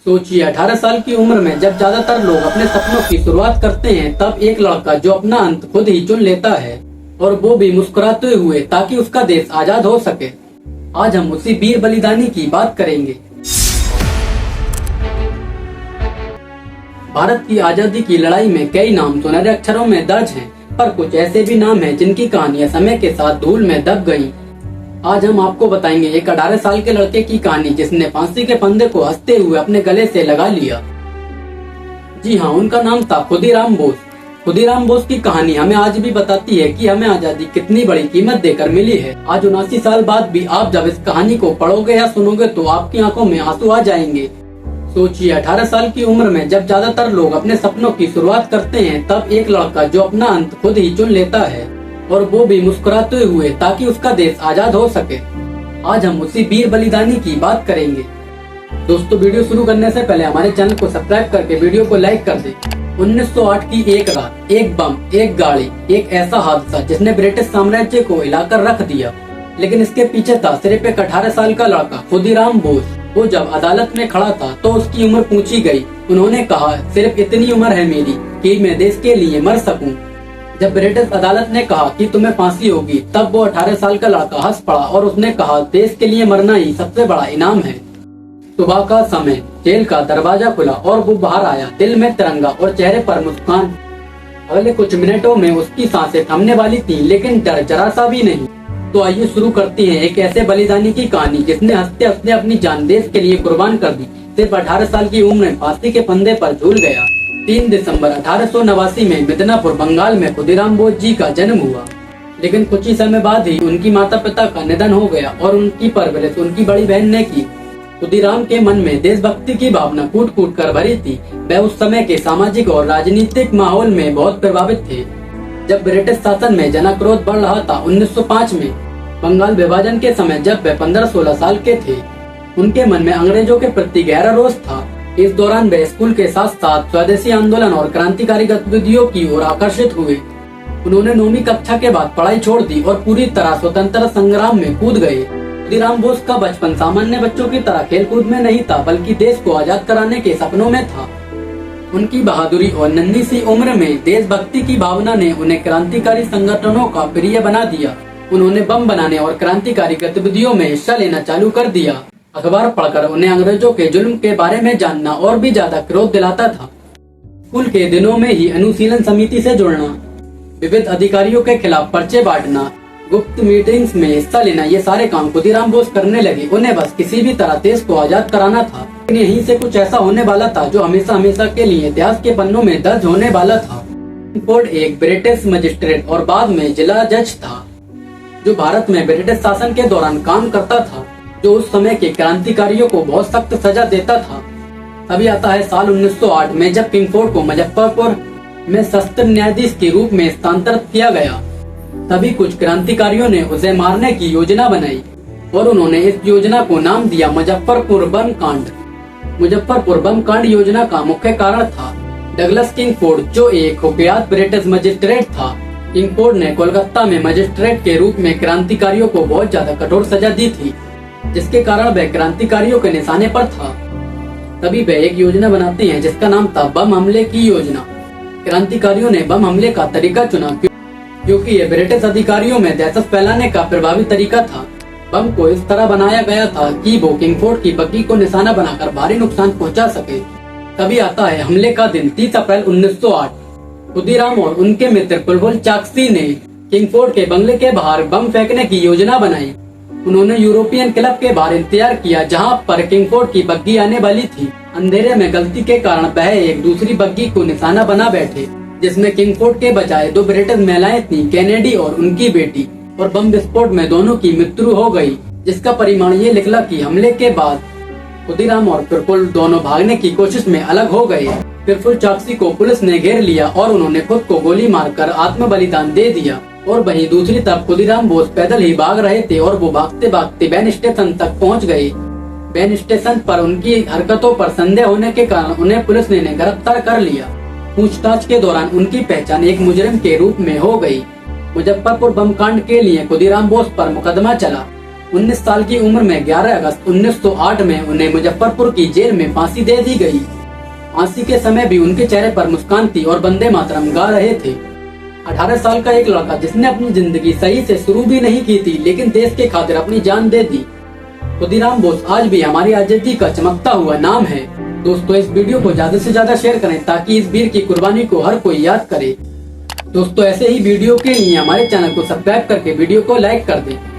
सोचिए 18 साल की उम्र में जब ज्यादातर लोग अपने सपनों की शुरुआत करते हैं, तब एक लड़का जो अपना अंत खुद ही चुन लेता है, और वो भी मुस्कुराते हुए, ताकि उसका देश आजाद हो सके। आज हम उसी वीर बलिदानी की बात करेंगे। भारत की आजादी की लड़ाई में कई नाम सुनहरे अक्षरों में दर्ज हैं, पर कुछ ऐसे भी नाम हैं जिनकी कहानियां समय के साथ धूल में दब गईं। आज हम आपको बताएंगे एक 18 साल के लड़के की कहानी, जिसने फांसी के फंदे को हंसते हुए अपने गले से लगा लिया। जी हाँ, उनका नाम था खुदीराम बोस। खुदीराम बोस की कहानी हमें आज भी बताती है कि हमें आजादी कितनी बड़ी कीमत देकर मिली है। आज 79 साल बाद भी आप जब इस कहानी को पढ़ोगे या सुनोगे तो आपकी आंखों में आंसू आ जाएंगे। सोचिए 18 साल की उम्र में जब ज्यादातर लोग अपने सपनों की शुरुआत करते हैं, तब एक लड़का जो अपना अंत खुद ही चुन लेता है, और वो भी मुस्कुराते हुए, ताकि उसका देश आजाद हो सके। आज हम उसी वीर बलिदानी की बात करेंगे। दोस्तों, वीडियो शुरू करने से पहले हमारे चैनल को सब्सक्राइब करके वीडियो को लाइक कर दें। 1908 की एक रात, एक बम, एक गाड़ी, एक ऐसा हादसा जिसने ब्रिटिश साम्राज्य को हिलाकर रख दिया। लेकिन इसके पीछे था सिर्फ एक 18 साल का लड़का खुदीराम बोस। वो जब अदालत में खड़ा था तो उसकी उम्र पूछी गई। उन्होंने कहा, सिर्फ इतनी उम्र है मेरी कि मैं देश के लिए मर सकूं। जब ब्रिटिश अदालत ने कहा कि तुम्हें फांसी होगी, तब वो 18 साल का लड़का हंस पड़ा और उसने कहा, देश के लिए मरना ही सबसे बड़ा इनाम है। सुबह का समय, जेल का दरवाजा खुला और वो बाहर आया, दिल में तिरंगा और चेहरे पर मुस्कान। अगले कुछ मिनटों में उसकी सांसें थमने वाली थी, लेकिन डर जरा सा भी नहीं। तो आइए शुरू करते हैं एक ऐसे बलिदानी की कहानी जिसने हंसते हंसते अपनी जान देश के लिए कुर्बान कर दी। सिर्फ 18 साल की उम्र में फांसी के फंदे पर झूल गया। 3 दिसंबर 1889 में मिदनापुर, बंगाल में खुदीराम बोस जी का जन्म हुआ। लेकिन कुछ ही समय बाद ही उनकी माता पिता का निधन हो गया और उनकी परवरिश उनकी बड़ी बहन ने की। खुदीराम के मन में देशभक्ति की भावना कूट कूट कर भरी थी। वह उस समय के सामाजिक और राजनीतिक माहौल में बहुत प्रभावित थे। जब ब्रिटिश शासन में जनाक्रोध बढ़ रहा था, 1905 में बंगाल विभाजन के समय, जब वह 15-16 साल के थे, उनके मन में अंग्रेजों के प्रति गहरा रोष था। इस दौरान वे स्कूल के साथ साथ स्वदेशी आंदोलन और क्रांतिकारी गतिविधियों की ओर आकर्षित हुए। उन्होंने 9वीं कक्षा के बाद पढ़ाई छोड़ दी और पूरी तरह स्वतंत्रता संग्राम में कूद गए। खुदीराम बोस का बचपन सामान्य बच्चों की तरह खेलकूद में नहीं था, बल्कि देश को आजाद कराने के सपनों में था। उनकी बहादुरी और नन्ही सी उम्र में देशभक्ति की भावना ने उन्हें क्रांतिकारी संगठनों का प्रिय बना दिया। उन्होंने बम बनाने और क्रांतिकारी गतिविधियों में हिस्सा लेना चालू कर दिया। अखबार पढ़कर उन्हें अंग्रेजों के जुल्म के बारे में जानना और भी ज्यादा क्रोध दिलाता था। स्कूल के दिनों में ही अनुशीलन समिति से जुड़ना, विविध अधिकारियों के खिलाफ पर्चे बांटना, गुप्त मीटिंग्स में हिस्सा लेना, ये सारे काम खुदीराम बोस करने लगे। उन्हें बस किसी भी तरह देश को आजाद कराना था। लेकिन यहीं से कुछ ऐसा होने वाला था जो हमेशा हमेशा के लिए इतिहास के पन्नों में दर्ज होने वाला था। किंगफोर्ड एक ब्रिटिश मजिस्ट्रेट और बाद में जिला जज था, जो भारत में ब्रिटिश शासन के दौरान काम करता था, जो उस समय के क्रांतिकारियों को बहुत सख्त सजा देता था। तभी आता है साल 1908 में, जब किंगफोर्ड को मुजफ्फरपुर में सत्र न्यायाधीश के रूप में स्थानांतरित किया गया। तभी कुछ क्रांतिकारियों ने उसे मारने की योजना बनाई और उन्होंने इस योजना को नाम दिया मुजफ्फरपुर बम कांड। मुजफ्फरपुर बम कांड योजना का मुख्य कारण था डगलस किंगफोर्ड, जो एक कुख्यात ब्रिटिश मजिस्ट्रेट था। किंगफोर्ड ने कोलकाता में मजिस्ट्रेट के रूप में क्रांतिकारियों को बहुत ज्यादा कठोर सजा दी थी, जिसके कारण वह क्रांतिकारियों के निशाने पर था। तभी वह एक योजना बनाते हैं जिसका नाम था बम हमले की योजना। क्रांतिकारियों ने बम हमले का तरीका चुना क्योंकि ये ब्रिटिश अधिकारियों में दहशत फैलाने का प्रभावी तरीका था। बम को इस तरह बनाया गया था कि वो किंगफोर्ड की बग्गी को निशाना बनाकर भारी नुकसान पहुंचा सके। तभी आता है हमले का दिन, 30 अप्रैल 1908। खुदीराम और उनके मित्र बुलबुल चाकसी ने किंगफोर्ड के बंगले के बाहर बम फेंकने की योजना बनाई। उन्होंने यूरोपियन क्लब के बाहर इंतजार किया, जहां पर किंगफोर्ड की बग्गी आने वाली थी। अंधेरे में गलती के कारण वह एक दूसरी बग्गी को निशाना बना बैठे, जिसमें किंगफोर्ड के बजाय 2 ब्रिटिश महिलाएं थीं, कैनेडी और उनकी बेटी, और बम विस्फोट में दोनों की मृत्यु हो गई, जिसका परिणाम ये निकला कि हमले के बाद खुदीराम और प्रफुल्ल दोनों भागने की कोशिश में अलग हो गए। प्रफुल्ल चाकसी को पुलिस ने घेर लिया और उन्होंने खुद को गोली मारकर आत्म बलिदान दे दिया। और वहीं दूसरी तरफ खुदीराम बोस पैदल ही भाग रहे थे और वो भागते भागते बैन स्टेशन तक पहुंच गए। बैन स्टेशन पर उनकी हरकतों पर संदेह होने के कारण उन्हें पुलिस ने गिरफ्तार कर लिया। पूछताछ के दौरान उनकी पहचान एक मुजरिम के रूप में हो गई। मुजफ्फरपुर बम कांड के लिए खुदीराम बोस पर मुकदमा चला। 19 साल की उम्र में 11 अगस्त 1908 में उन्हें मुजफ्फरपुर की जेल में फांसी दे दी गई। फांसी के समय भी उनके चेहरे पर मुस्कान थी और वंदे मातरम गा रहे थे। 18 साल का एक लड़का जिसने अपनी जिंदगी सही से शुरू भी नहीं की थी, लेकिन देश के खातिर अपनी जान दे दी। खुदीराम बोस आज भी हमारी आजादी का चमकता हुआ नाम है। दोस्तों, इस वीडियो को ज्यादा से ज्यादा शेयर करें ताकि इस वीर की कुर्बानी को हर कोई याद करे। दोस्तों, ऐसे ही वीडियो के लिए हमारे चैनल को सब्सक्राइब करके वीडियो को लाइक कर दें।